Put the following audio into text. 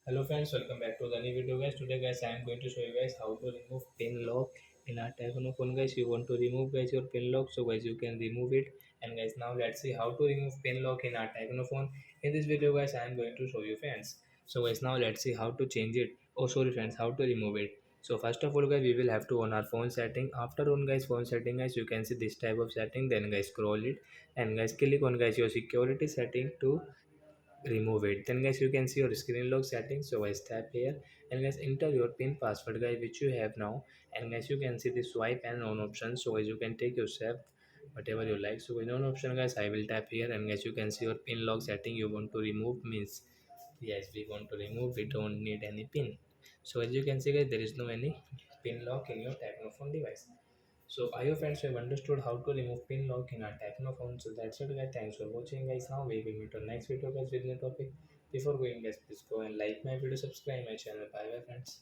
Hello friends, welcome back to the new video guys. Today guys I am going to show you guys how to remove pin lock in our Tecno phone guys. You want to remove guys your pin lock, so guys you can remove it. And guys now let's see how to remove pin lock in our Tecno phone. In this video guys I am going to show you friends. So guys now let's see how to change it. Oh sorry friends, how to remove it. So first of all guys we will have to on our phone setting. After on guys phone setting guys you can see this type of setting. Then guys scroll it and guys click on guys your security setting to remove it. Then guys you can see your screen lock settings, so guys tap here and guys enter your pin password guys which you have now. And guys you can see the swipe and on option, so guys you can take yourself whatever you like. So in on option guys I will tap here and guys you can see your pin lock setting you want to remove means yes we want to remove, we don't need any pin. So as you can see guys there is no any pin lock in your Technophone device. So I hope friends you have understood how to remove pin lock in our Tecno phone. So that's it guys. Thanks for watching guys. Now we will meet on next video guys with new topic. Before going guys, please go and like my video, subscribe my channel. Bye bye friends.